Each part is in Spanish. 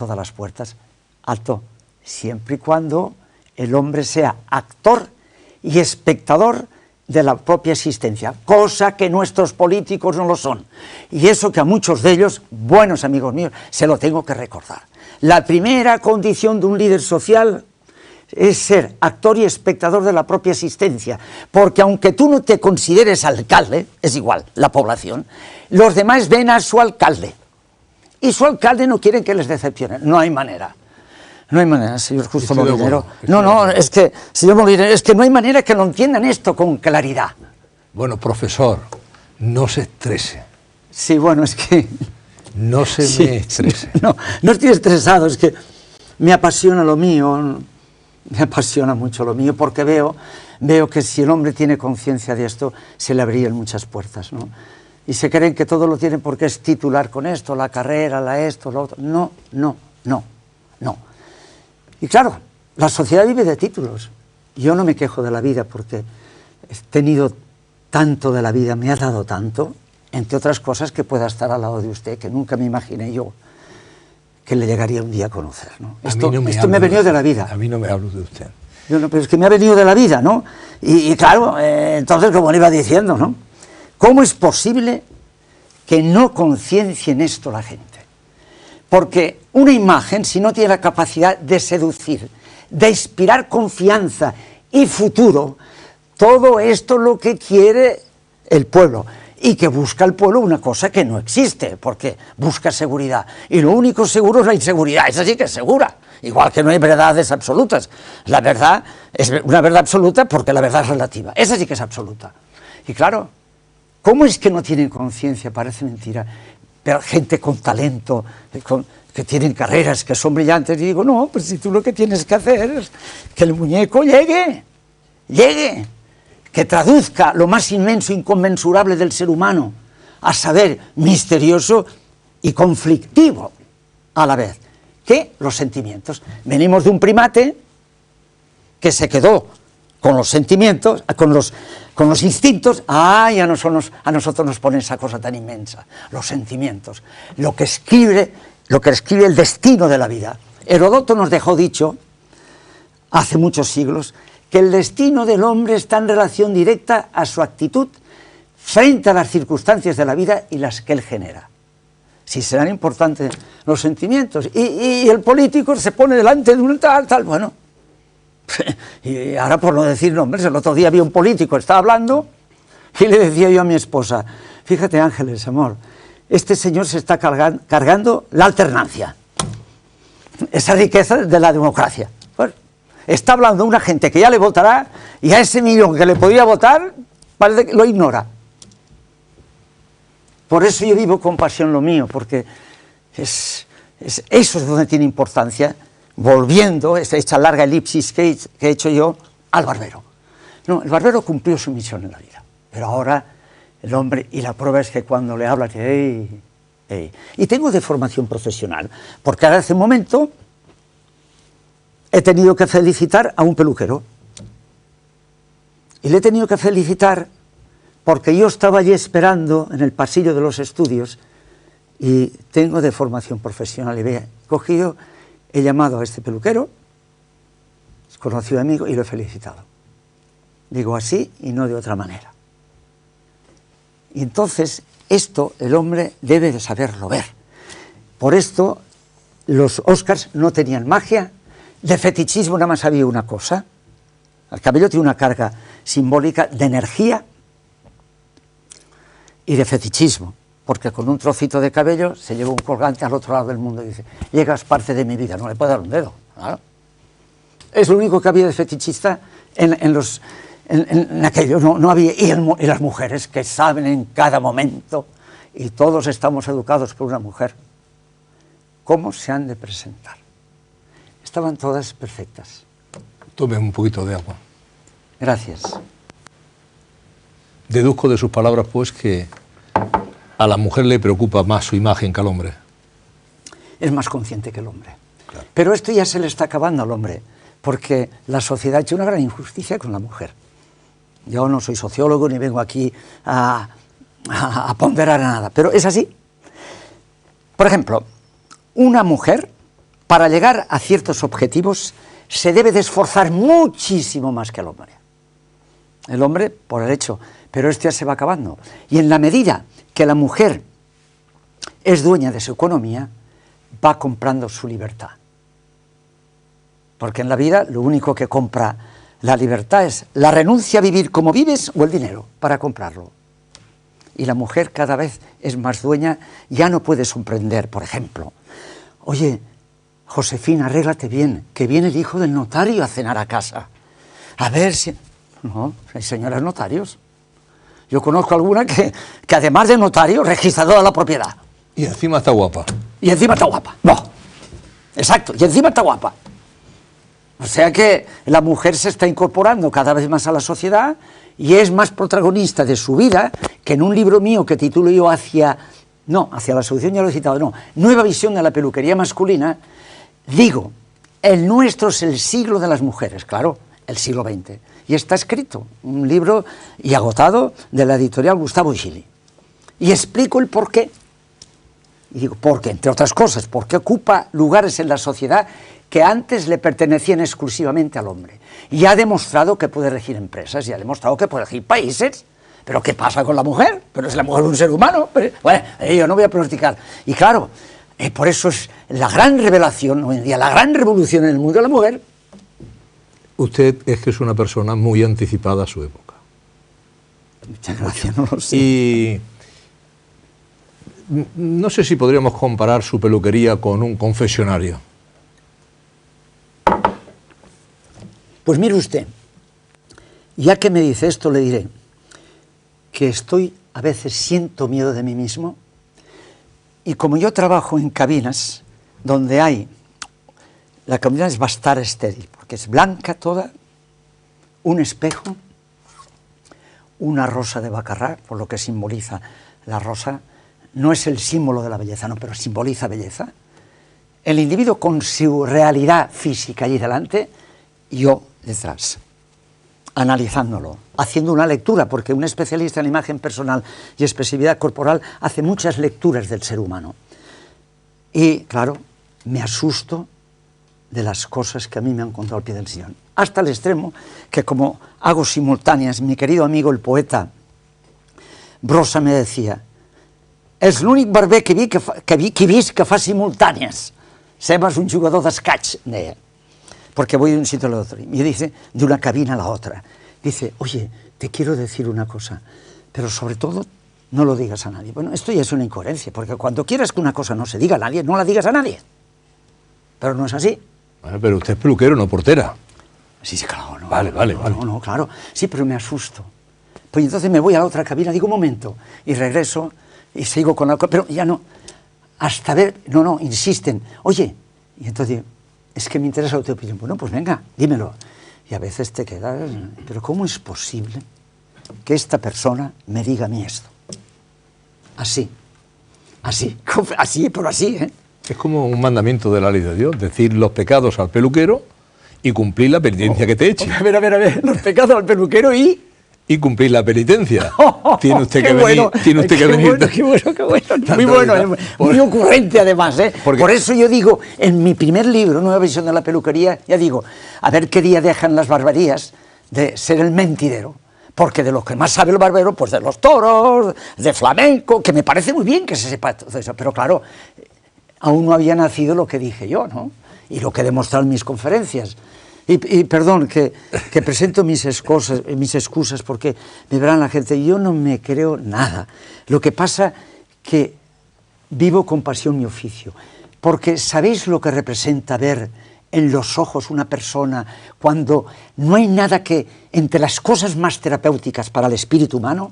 todas las puertas, alto, siempre y cuando el hombre sea actor y espectador de la propia existencia, cosa que nuestros políticos no lo son. Y eso que a muchos de ellos, buenos amigos míos, se lo tengo que recordar. La primera condición de un líder social es ser actor y espectador de la propia existencia, porque aunque tú no te consideres alcalde, es igual, la población, los demás ven a su alcalde, y su alcalde no quiere que les decepcione, no hay manera. No hay manera, señor Justo Molinero. Es que, señor Molinero, es que no hay manera que lo entiendan esto con claridad. Bueno, profesor, no se estrese. Sí, bueno, es que... No se me estrese. No estoy estresado, es que me apasiona lo mío, me apasiona mucho lo mío, porque veo que si el hombre tiene conciencia de esto, se le abrían muchas puertas, ¿no? Y se creen que todo lo tienen porque es titular con esto, la carrera, la esto, lo otro. No. Y claro, la sociedad vive de títulos. Yo no me quejo de la vida porque he tenido tanto de la vida, me ha dado tanto, entre otras cosas, que pueda estar al lado de usted, que nunca me imaginé yo que le llegaría un día a conocer, ¿no? Esto me ha venido de la vida. A mí no me hablo de usted. Pero es que me ha venido de la vida, ¿no? Y claro, entonces, como le iba diciendo, ¿no? ¿Cómo es posible que no conciencien esto la gente? Porque una imagen, si no tiene la capacidad de seducir, de inspirar confianza y futuro, todo esto es lo que quiere el pueblo. Y que busca el pueblo una cosa que no existe, porque busca seguridad. Y lo único seguro es la inseguridad, esa sí que es segura. Igual que no hay verdades absolutas. La verdad es una verdad absoluta porque la verdad es relativa. Esa sí que es absoluta. Y claro, ¿cómo es que no tienen conciencia? Parece mentira. Pero gente con talento, que tienen carreras, que son brillantes, y digo, no, pues si tú lo que tienes que hacer es que el muñeco llegue, que traduzca lo más inmenso, inconmensurable del ser humano, a saber, misterioso y conflictivo a la vez, que los sentimientos. Venimos de un primate que se quedó con los sentimientos, con los instintos. ¡Ay! A nosotros nos pone esa cosa tan inmensa, los sentimientos, lo que escribe el destino de la vida. Heródoto nos dejó dicho, hace muchos siglos, que el destino del hombre está en relación directa a su actitud frente a las circunstancias de la vida y las que él genera. Si serán importantes los sentimientos. Y el político se pone delante de un tal, bueno. Y ahora, por no decir nombres, el otro día había un político, estaba hablando, y le decía yo a mi esposa, fíjate, Ángeles, amor, este señor se está cargando la alternancia, esa riqueza de la democracia. Bueno, está hablando de una gente que ya le votará, y a ese millón que le podía votar, parece que lo ignora. Por eso yo vivo con pasión lo mío, porque eso es donde tiene importancia. Volviendo, esta larga elipsis que he hecho yo, al barbero. No, el barbero cumplió su misión en la vida, pero ahora el hombre, y la prueba es que cuando le habla, y tengo de formación profesional, porque ahora hace un momento he tenido que felicitar a un peluquero, y le he tenido que felicitar porque yo estaba allí esperando en el pasillo de los estudios, y tengo de formación profesional, y he cogido... He llamado a este peluquero, es conocido amigo, y lo he felicitado. Digo así y no de otra manera. Y entonces, esto el hombre debe de saberlo ver. Por esto, los Oscars no tenían magia, de fetichismo nada más había una cosa. El cabello tiene una carga simbólica de energía y de fetichismo. Porque con un trocito de cabello se lleva un colgante al otro lado del mundo y dice, llegas parte de mi vida, no le puedo dar un dedo. Claro. Es lo único que había de fetichista en aquello, no había, y las mujeres que saben en cada momento, y todos estamos educados por una mujer, cómo se han de presentar. Estaban todas perfectas. Tome un poquito de agua. Gracias. Deduzco de sus palabras, pues, que a la mujer le preocupa más su imagen que al hombre. Es más consciente que el hombre. Claro. Pero esto ya se le está acabando al hombre, porque la sociedad ha hecho una gran injusticia con la mujer. Yo no soy sociólogo ni vengo aquí a ponderar nada, pero es así. Por ejemplo, una mujer para llegar a ciertos objetivos se debe de esforzar muchísimo más que el hombre. El hombre, por el hecho, pero esto ya se va acabando. Y en la medida que la mujer es dueña de su economía, va comprando su libertad. Porque en la vida lo único que compra la libertad es la renuncia a vivir como vives o el dinero para comprarlo. Y la mujer cada vez es más dueña, ya no puede sorprender, por ejemplo. Oye, Josefina, arréglate bien, que viene el hijo del notario a cenar a casa. A ver si... No, hay señoras notarios. Yo conozco alguna que además de notario, registradora de la propiedad. Y encima está guapa. Y encima está guapa. No, exacto, y encima está guapa. O sea que la mujer se está incorporando cada vez más a la sociedad y es más protagonista de su vida, que en un libro mío que titulo yo hacia la solución, ya lo he citado, no, Nueva visión de la peluquería masculina, digo, el nuestro es el siglo de las mujeres, claro, el siglo XX. Y está escrito, un libro y agotado de la editorial Gustavo Gili. Y explico el porqué. Y digo, porque, entre otras cosas, porque ocupa lugares en la sociedad que antes le pertenecían exclusivamente al hombre. Y ha demostrado que puede regir empresas, y ha demostrado que puede regir países. ¿Pero qué pasa con la mujer? ¿Pero es la mujer un ser humano? Pero, bueno, yo no voy a pronosticar. Y claro, por eso es la gran revelación hoy en día, la gran revolución en el mundo de la mujer. Usted es que es una persona muy anticipada a su época. Muchas gracias, no lo sé. Y no sé si podríamos comparar su peluquería con un confesionario. Pues mire usted, ya que me dice esto, le diré que a veces siento miedo de mí mismo, y como yo trabajo en cabinas donde la cabina va a estar estéril, porque es blanca toda, un espejo, una rosa de Baccarat, por lo que simboliza la rosa, no es el símbolo de la belleza, no, pero simboliza belleza. El individuo con su realidad física allí delante, yo detrás, analizándolo, haciendo una lectura, porque un especialista en imagen personal y expresividad corporal hace muchas lecturas del ser humano. Y, claro, me asusto de las cosas que a mí me han contado al pie del sillón. Hasta el extremo que, como hago simultáneas, mi querido amigo el poeta Brossa me decía: és l'únic barber que he vist que fa simultànies. Sembles un jugador d'escaig, deia. Porque voy de un sitio al otro. Y me dice, de una cabina a la otra. Dice, oye, te quiero decir una cosa, pero sobre todo no lo digas a nadie. Bueno, esto ya es una incoherencia, porque cuando quieras que una cosa no se diga a nadie, no la digas a nadie. Pero no es así. Bueno, pero usted es peluquero, no portera. Sí, claro. No, vale. No, claro. Sí, pero me asusto. Pues entonces me voy a la otra cabina, digo un momento, y regreso, y sigo con la... Pero ya no, hasta ver... No, insisten. Oye, y entonces digo, es que me interesa tu opinión. Bueno, pues venga, dímelo. Y a veces te quedas, pero ¿cómo es posible que esta persona me diga a mí esto? Así, pero así, ¿eh? Es como un mandamiento de la ley de Dios, decir los pecados al peluquero y cumplir la penitencia que te eche. A ver, los pecados al peluquero y cumplir la penitencia. Tiene usted que venir. Qué bueno. Muy bueno, muy ocurrente además, ¿eh? Por eso yo digo, en mi primer libro, Nueva visión de la peluquería, ya digo, a ver qué día dejan las barbarías de ser el mentidero. Porque de lo que más sabe el barbero, pues de los toros, de flamenco, que me parece muy bien que se sepa todo eso, pero claro, aún no había nacido lo que dije yo, ¿no? Y lo que he demostrado en mis conferencias. Y perdón, que presento mis excusas, porque me verán la gente, yo no me creo nada. Lo que pasa que vivo con pasión mi oficio, porque ¿sabéis lo que representa ver en los ojos una persona cuando no hay nada que, entre las cosas más terapéuticas para el espíritu humano,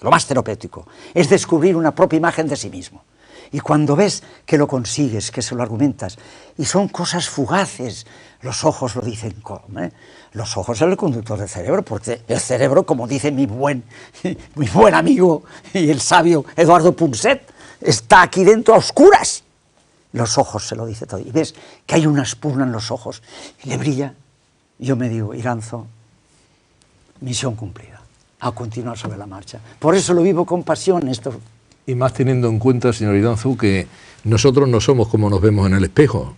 lo más terapéutico, es descubrir una propia imagen de sí mismo? Y cuando ves que lo consigues, que se lo argumentas, y son cosas fugaces, los ojos lo dicen como, ¿eh? Los ojos son el conductor del cerebro, porque el cerebro, como dice mi buen amigo y el sabio Eduardo Punset, está aquí dentro a oscuras. Los ojos se lo dice todo. Y ves que hay una espurna en los ojos y le brilla. Yo me digo, Iranzo, misión cumplida, a continuar sobre la marcha. Por eso lo vivo con pasión esto. Y más teniendo en cuenta, señor Iranzo, que nosotros no somos como nos vemos en el espejo.